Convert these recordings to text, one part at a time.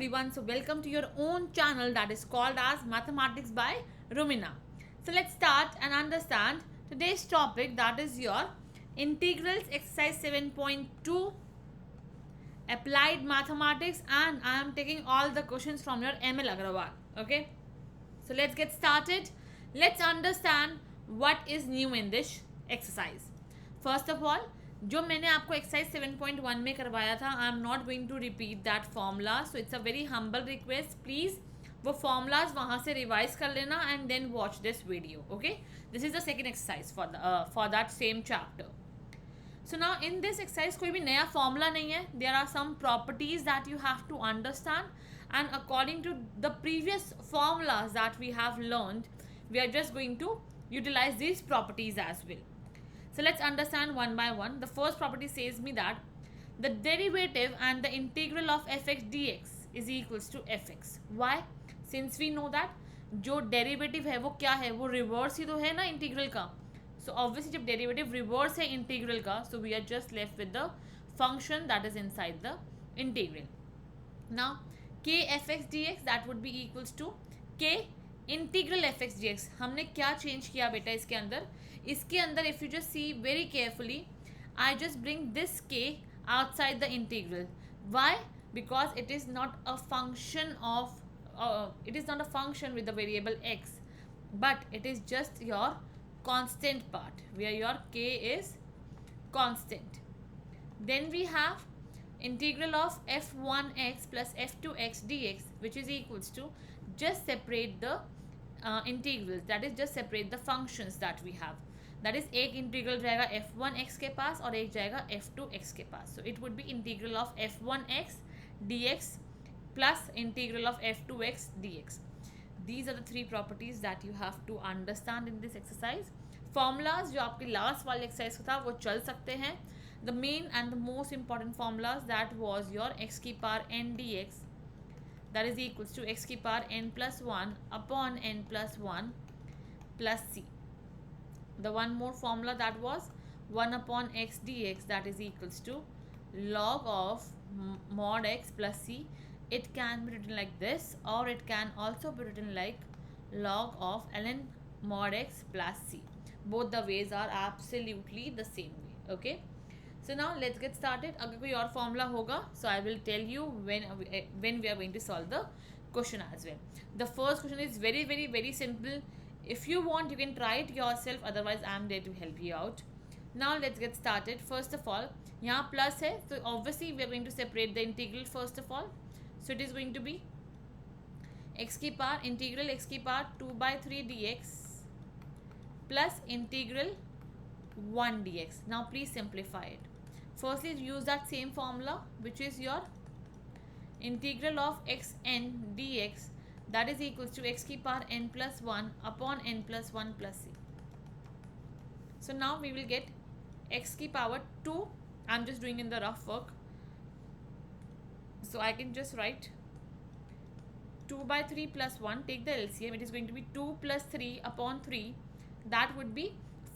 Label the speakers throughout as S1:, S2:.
S1: everyone, so welcome to your own channel that is called as Mathematics by Rumina. So let's start and understand today's topic, that is your integrals exercise 7.2 applied mathematics, and I am taking all the questions from your ML Agrawal. Okay, so let's get started. Let's understand what is new in this exercise. First of all, जो मैंने आपको exercise 7.1 में करवाया था, I am not going to repeat that formula, so it's a very humble request, please वो formulas वहाँ से revise कर लेना and then watch this video. Okay, this is the second exercise for that same chapter. So now in this exercise कोई भी नया formula नहीं है. There are some properties that you have to understand, and according to the previous formulas that we have learned, we are just going to utilize these properties as well. So let's understand one by one. The first property says me that the derivative and the integral of fx dx is equals to fx. Why? Since we know that जो derivative है वो क्या है, वो reverse ही तो है ना integral का. So obviously जब derivative reverse है इंटीग्रल का, so we are just left with the function that is inside the integral. Now k fx dx that would be equals to k integral f x d x. हमने क्या change किया बेटा इसके अंदर? इसके अंदर if you just see very carefully, I just bring this k outside the integral. Why? Because it is not a function of it is not a function with the variable x, but it is just your constant part where your k is constant. Then we have integral of f1x plus f2x dx, which is equals to, just separate the integrals, that is just separate the functions that we have. That is एक integral जाएगा f1x के पास और एक जाएगा f2x के पास. So it would be integral of f1x dx plus integral of f2x dx. These are the three properties that you have to understand in this exercise. Formulas जो आपके last वाले exercise का था वो चल सकते हैं. The main and the most important formulas, that was your x की power n dx, that is equals to x की power n plus 1 upon n plus 1 plus c. The one more formula, that was 1 upon x dx, that is equals to log of mod x plus c. It can be written like this, or it can also be written like log of ln mod x plus c. Both the ways are absolutely the same way. Okay, so now let's get started. अगर कोई और formula होगा, so I will tell you when we are going to solve the question as well. The first question is very very very simple. If you want, you can try it yourself, otherwise I am there to help you out. Now let's get started. First of all, यहाँ plus है, so obviously we are going to separate the integral first of all. So it is going to be x की power integral x की power 2/3 dx plus integral 1 dx. Now please simplify it. Firstly, use that same formula, which is your integral of xn dx, that is equals to x की power n plus 1 upon n plus 1 plus c. So now we will get x की power 2. I'm just doing in the rough work. So I can just write 2/3 plus 1, take the LCM, it is going to be 2 plus 3 upon 3, that would be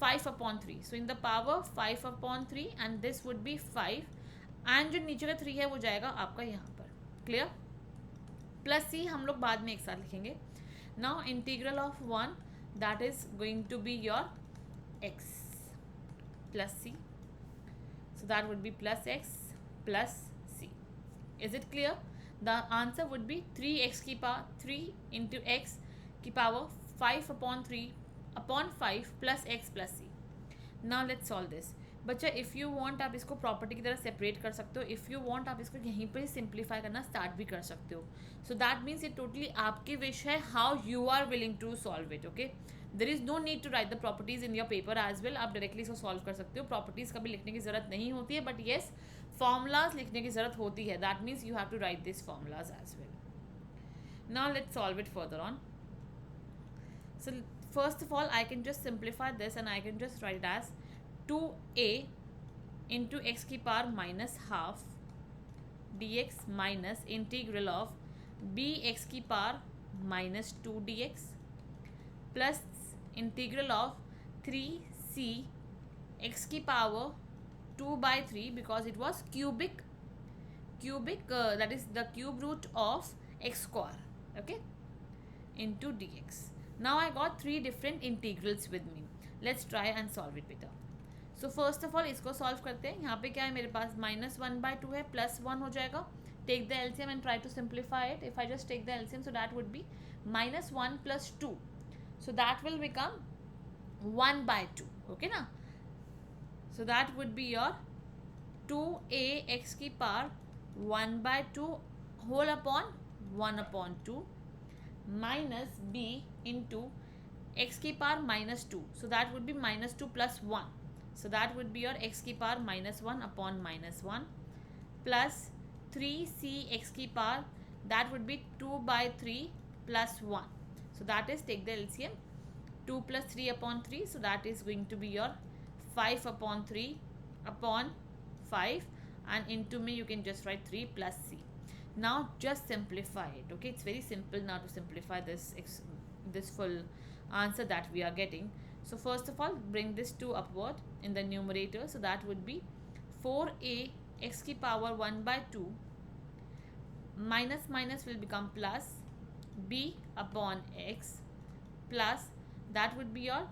S1: 5 upon 3. So in the power 5 upon 3, and this would be 5, and जो नीचे का 3 है वो जाएगा आपका यहाँ पर. Clear? Plus सी हम लोग बाद में एक साथ लिखेंगे. Now integral of 1, that is going to be your x plus c. So that would be plus x plus c. Is it clear? The answer would be 3x की पावर 3 into x की power 5 upon 3 upon 5 plus x plus c. Now let's solve this. बच्चा if you want आप इसको property की तरह separate कर सकते हो. इफ़ यू वांट आप इसको यहीं पर ही सिंप्लीफाई करना स्टार्ट भी कर सकते हो. सो दैट मीन्स ये टोटली आपकी विश है, how you are willing to solve it. Okay, there is no need to write the properties in your paper as well. आप डायरेक्टली इसको सॉल्व कर सकते हो. प्रॉपर्टीज कभी लिखने की जरूरत नहीं होती है, बट येस फॉर्मूलाज लिखने की जरूरत होती है. That means you have to write this formulas as well. Now let's solve it further on. So first of all I can just simplify this and I can just write as 2a into x की power minus half dx minus integral of bx की power minus 2 dx plus integral of 3c x की power 2/3, because it was that is the cube root of x square, okay, into dx. Now I got three different integrals with me. Let's try and solve it better. So first of all इसको solve करते हैं. यहाँ पे क्या है मेरे पास -1/2 है, +1 हो जाएगा. Take the LCM and try to simplify it. If I just take the LCM so that would be -1 + 2, so that will become 1/2. Okay ना. So that would be your 2ax की power 1/2 whole upon 1/2 minus b into x की power -2, so that would be -2 + 1, so that would be your x की power -1 upon -1 plus 3c x की power, that would be 2/3 plus 1, so that is, take the LCM, 2 + 3/3, so that is going to be your 5/3 upon 5, and into me you can just write 3 plus c. Now just simplify it. Okay, it's very simple now to simplify this full answer that we are getting. So first of all, bring this 2 upward in the numerator, so that would be 4a x की power 1/2 minus minus will become plus b upon x plus, that would be your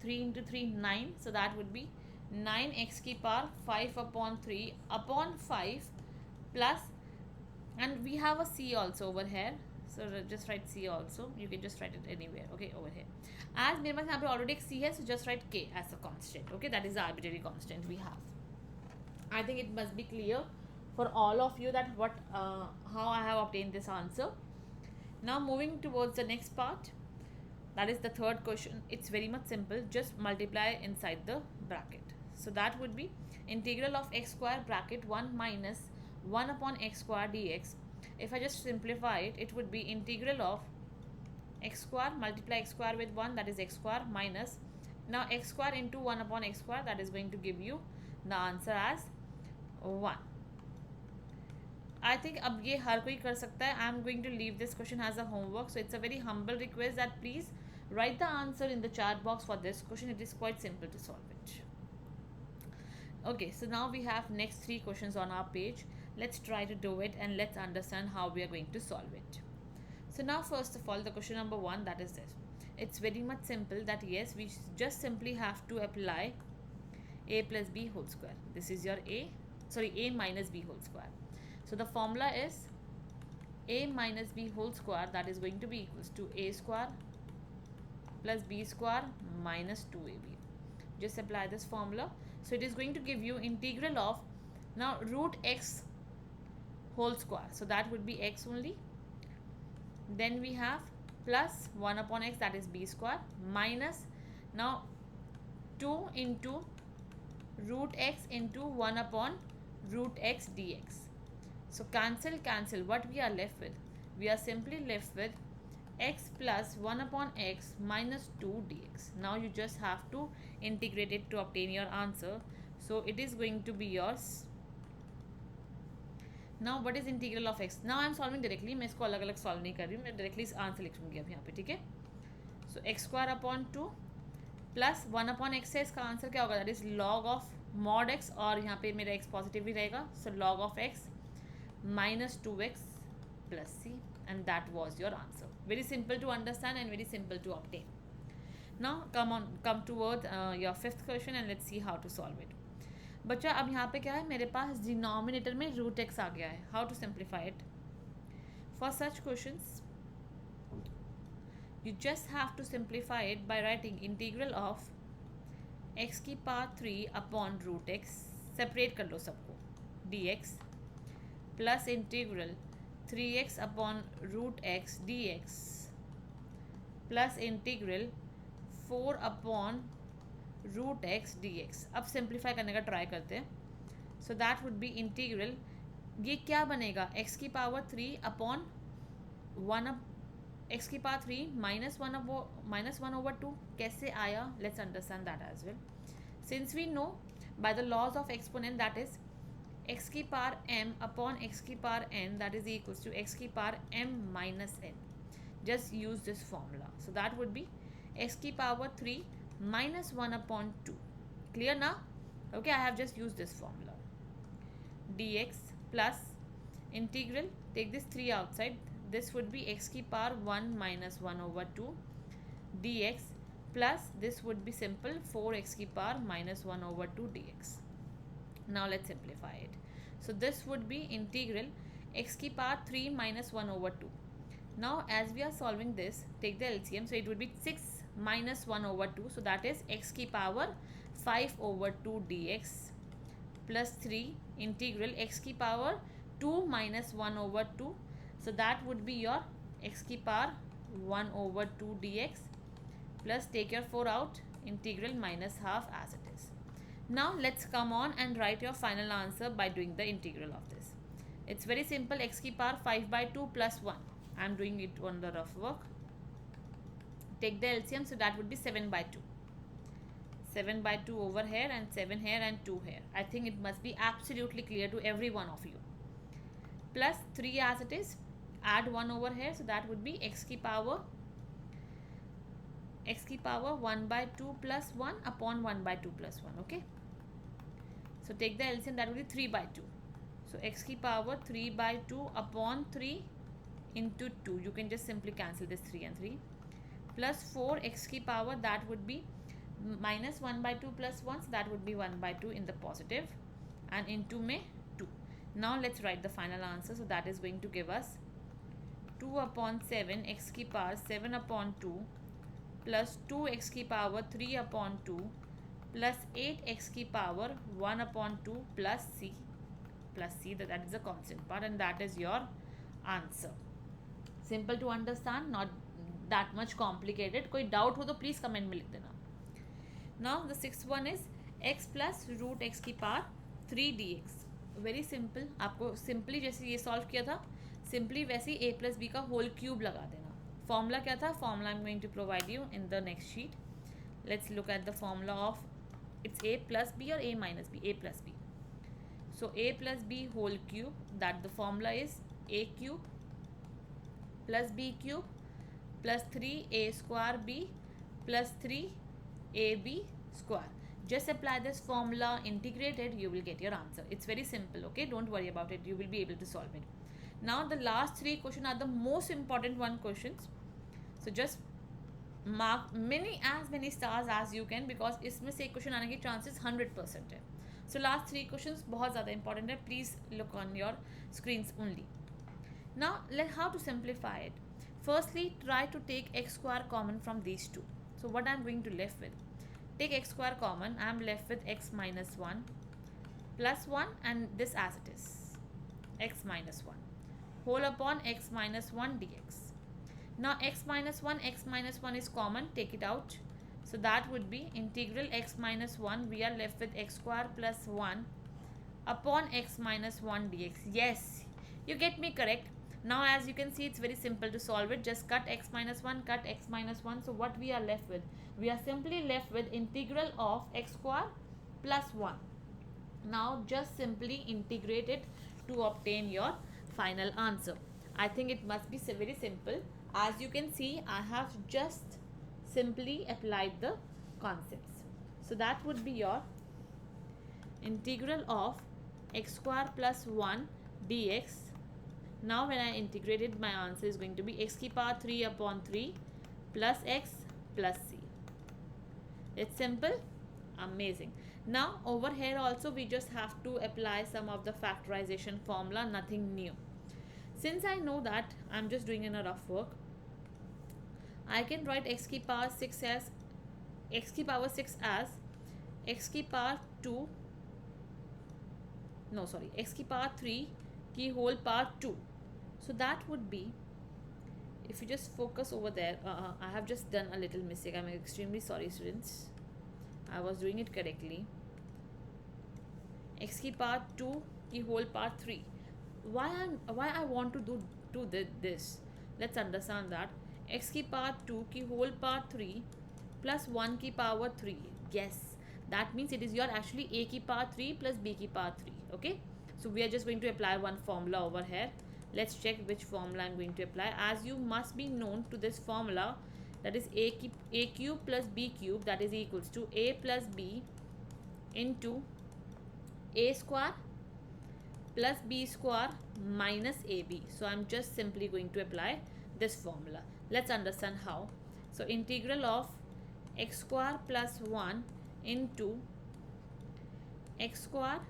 S1: 3 into 3 9, so that would be 9x की power 5/3 upon 5 plus, and we have a c also over here, so just write c also. You can just write it anywhere, okay, over here. As मेरे पास यहाँ पे already एक c है, so just write k as a constant. Okay, that is the arbitrary constant we have. I think it must be clear for all of you that how I have obtained this answer. Now moving towards the next part, that is the third question. It's very much simple. Just multiply inside the bracket. So that would be integral of x square bracket 1 minus 1 upon x square dx. If I just simplify it, it would be integral of x square, multiply x square with 1, that is x square, minus, now x square into 1 upon x square, that is going to give you the answer as 1. I think अब ये हर कोई कर सकता है. I am going to leave this question as a homework, so it's a very humble request that please write the answer in the chat box for this question. It is quite simple to solve it. Okay, so now we have next 3 questions on our page. Let's try to do it and let's understand how we are going to solve it. So now first of all, the question number 1, that is this. It's very much simple that yes, we just simply have to apply a plus b whole square. This is your a minus b whole square. So the formula is a minus b whole square, that is going to be equals to a square plus b square minus 2ab. Just apply this formula. So it is going to give you integral of, now root x whole square, so that would be x only. Then we have plus 1 upon x, that is b square, minus now 2 into root x into 1 upon root x dx. So cancel, what we are left with? We are simply left with x plus 1 upon x minus 2 dx. Now you just have to integrate it to obtain your answer. So it is going to be yours. Now what is integral of x? Now I am solving directly. मैं इसको अलग अलग solve नहीं कर रही हूँ, मैं directly answer लिखूँगी अब यहाँ पे, ठीक है. So x square upon 2 plus 1 upon x है, इसका आंसर क्या होगा? That is log of mod x, और यहाँ पे मेरा x पॉजिटिव ही रहेगा. So log of x minus 2x plus c, and that was your answer. Very simple to understand and very simple to obtain. Now come towards your 5th question and let's see how to solve it. बच्चा अब यहाँ पे क्या है, मेरे पास denominator में root x आ गया है. How to simplify it? For such questions you just have to simplify it by writing integral of x की power 3 upon root x, separate कर लो सबको, dx plus integral 3x upon root x dx plus integral 4 upon root x dx. अब simplify करने का try करते हैं. So that would be integral, ये क्या बनेगा, x की पावर 3 अपॉन 1 x की पावर 3 -1/2. कैसे आया? Let's understand that as well. Since we know by the laws of exponent, that is x की पावर m अपॉन x की power n, that is equals to x की power m minus n. Just use this formula. So that would be x की power 3 minus 1 upon 2. Clear now? Okay, I have just used this formula. dx plus integral, take this 3 outside, this would be x ki power 1 minus 1 over 2 dx plus this would be simple 4x ki power minus 1 over 2 dx. Now let's simplify it. So this would be integral x ki power 3 minus 1 over 2. Now as we are solving this, take the LCM, so it would be 6 minus 1 over 2, so that is x ki power 5 over 2 dx plus 3 integral x ki power 2 minus 1 over 2, so that would be your x ki power 1 over 2 dx plus take your 4 out, integral minus half as it is. Now let's come on and write your final answer by doing the integral of this. It's very simple, x ki power 5 by 2 plus 1. I am doing it on the rough work. Take the LCM, so that would be 7 by 2. 7 by 2 over here and 7 here and 2 here. I think it must be absolutely clear to every one of you. Plus 3 as it is, add 1 over here, so that would be x ki power 1 by 2 plus 1 upon 1 by 2 plus 1, okay? So take the LCM, that would be 3 by 2. So x ki power 3 by 2 upon 3 into 2. You can just simply cancel this 3 and 3. Plus 4 x ki power, that would be minus 1 by 2 plus 1. So that would be 1 by 2 in the positive. And into me 2. Now let's write the final answer. So that is going to give us 2 upon 7 x ki power 7 upon 2 plus 2 x ki power 3 upon 2 plus 8 x ki power 1 upon 2 plus c that is a constant part, and that is your answer. Simple to understand, not that much complicated. कोई doubt हो तो please comment में लिख देना. Now the sixth one is x plus root x की power 3 dx. Very simple. आपको simply जैसे ये solve किया था, simply वैसे ही a plus b का whole cube लगा देना. Formula क्या था? Formula I'm going to provide you in the next sheet. Let's look at the formula of it's a plus b or a minus b. A plus b. So a plus b whole cube, that the formula is a cube plus b cube plus 3a square b plus 3ab square. Just apply this formula, integrate it, you will get your answer. It's very simple, okay? Don't worry about it. You will be able to solve it. Now the last 3 questions are the most important questions. So just mark as many stars as you can, because इसमें से एक question आने की chances 100% है. So last 3 questions बहुत ज़्यादा important है. Please look on your screens only. Now how to simplify it. Firstly, try to take x square common from these two. So what I am going to left with, take x square common, I am left with x minus 1 plus 1 and this as it is, x minus 1 whole upon x minus 1 dx. Now x minus 1 is common, take it out. So that would be integral x minus 1, we are left with x square plus 1 upon x minus 1 dx. Yes, you get me correct. Now as you can see, it's very simple to solve it. Just cut x minus 1, cut x minus 1. So what we are left with? We are simply left with integral of x square plus 1. Now just simply integrate it to obtain your final answer. I think it must be very simple. As you can see, I have just simply applied the concepts. So that would be your integral of x square plus 1 dx. Now when I integrated, my answer is going to be x ki power 3 upon 3 plus x plus c. It's simple, amazing. Now over here also we just have to apply some of the factorization formula, nothing new. Since I know that I'm just doing in a rough work, I can write x ki power 6 as x ki power 6 as x ki power 2, no sorry, x ki power 3 ki whole power 2. So that would be, if you just focus over there, I have just done a little mistake. I'm extremely sorry, students. I was doing it correctly. X ki power 2 ki whole power 3. Why I want to do this? Let's understand that. X ki power 2 ki whole power 3 plus 1 ki power 3. Yes, that means it is your actually a ki power 3 plus b ki power 3. Okay, so we are just going to apply one formula over here. Let's check which formula I'm going to apply. As you must be known to this formula, that is a cube plus b cube, that is equals to a plus b into a square plus b square minus ab. So I'm just simply going to apply this formula. Let's understand how. So integral of x square plus 1 into x square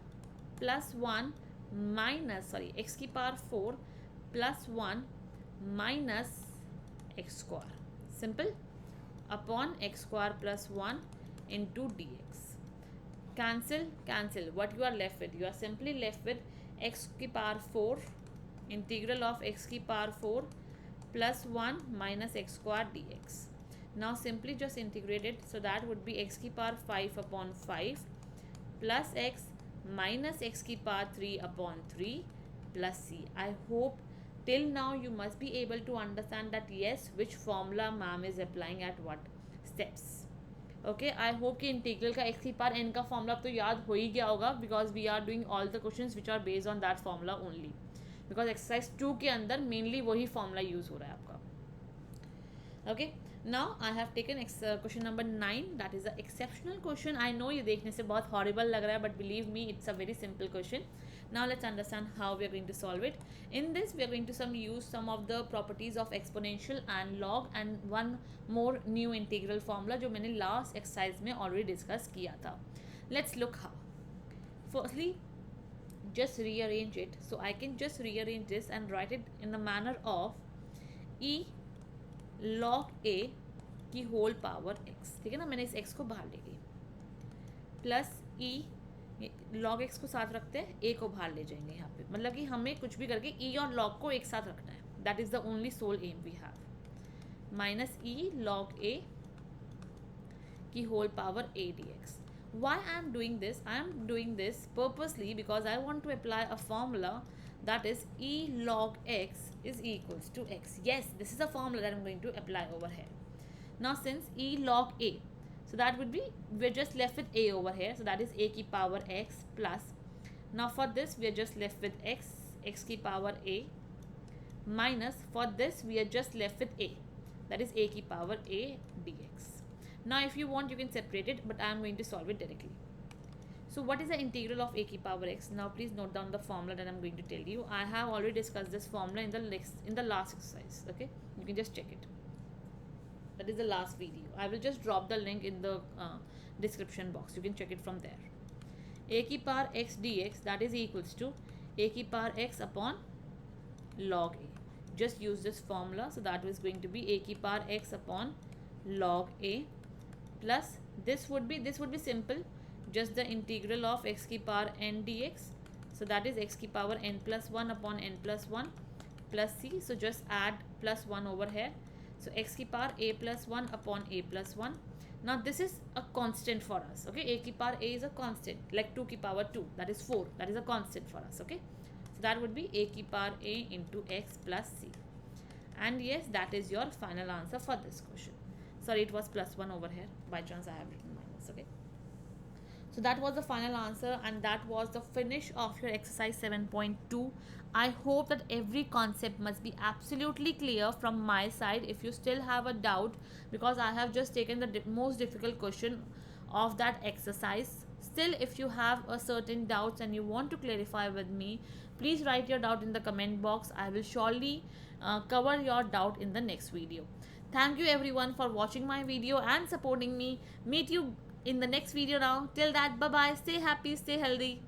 S1: plus 1 minus x की power 4 plus 1 minus x square, simple, upon x square plus 1 into dx. Cancel. What you are left with? You are simply left with x की power 4 integral of x की power 4 plus 1 minus x square dx. Now simply just integrate it, so that would be x की power 5 upon 5 plus x minus x की power 3 upon 3 plus c. I hope till now you must be able to understand that yes, which formula ma'am is applying at what steps. Okay, I hope कि integral का x की power n का formula तो याद हो ही गया होगा, because we are doing all the questions which are based on that formula only, because exercise 2 के अंदर मेनली वही फॉर्मूला यूज हो रहा है आपका. Okay, now I have taken question number 9, that is a exceptional question. I know ये देखने से बहुत हॉरिबल लग रहा है, but believe me it's a very simple question. Now let's understand how we are going to solve it. In this we are going to use some of the properties of exponential and log and one more new integral formula जो मैंने last exercise में already discuss किया था. Let's look how. Firstly, just rearrange it. So I can just rearrange this and write it in the manner of e log a की whole power x. ठीक है ना, मैंने इस x को बाहर ले गई, प्लस e लॉग एक्स को साथ रखते हैं, ए को बाहर ले जाएंगे यहाँ पे, मतलब कि हमें कुछ भी करके ई और लॉग को एक साथ रखना है. That is the only sole M we have. Minus e log a की whole power a d x. Why I am doing this? I am doing this purposely because I want to apply a formula that is e log x is equals to x. Yes, this is a formula that I am going to apply over here. Now since e log a, so that would be, we're just left with a over here, so that is a की power x plus, now for this we are just left with x की power a minus, for this we are just left with a, that is a की power a dx. Now if you want you can separate it, but I am going to solve it directly. So what is the integral of a की power x? Now please note down the formula that I am going to tell you. I have already discussed this formula in the last exercise. Okay, you can just check it. That is the last video. I will just drop the link in the description box. You can check it from there. A की power x dx, that is equals to a की power x upon log a. Just use this formula. So that is going to be a की power x upon log a plus this would be simple. Just the integral of x की power n dx. So that is x की power n plus 1 upon n plus 1 plus c. So just add plus 1 over here. So x की power a plus 1 upon a plus 1. Now this is a constant for us. Okay, a की power a is a constant, like 2 की power 2, that is 4. That is a constant for us. Okay, so that would be a की power a into x plus c. And yes, that is your final answer for this question. Sorry, it was plus 1 over here. By chance I have written minus. Okay. So that was the final answer, and that was the finish of your exercise 7.2. I hope that every concept must be absolutely clear from my side. If you still have a doubt, because I have just taken the most difficult question of that exercise, still if you have a certain doubts and you want to clarify with me, please write your doubt in the comment box. I will surely cover your doubt in the next video. Thank you everyone for watching my video and supporting me. Meet you in the next video now. Till that, bye bye, stay happy, stay healthy.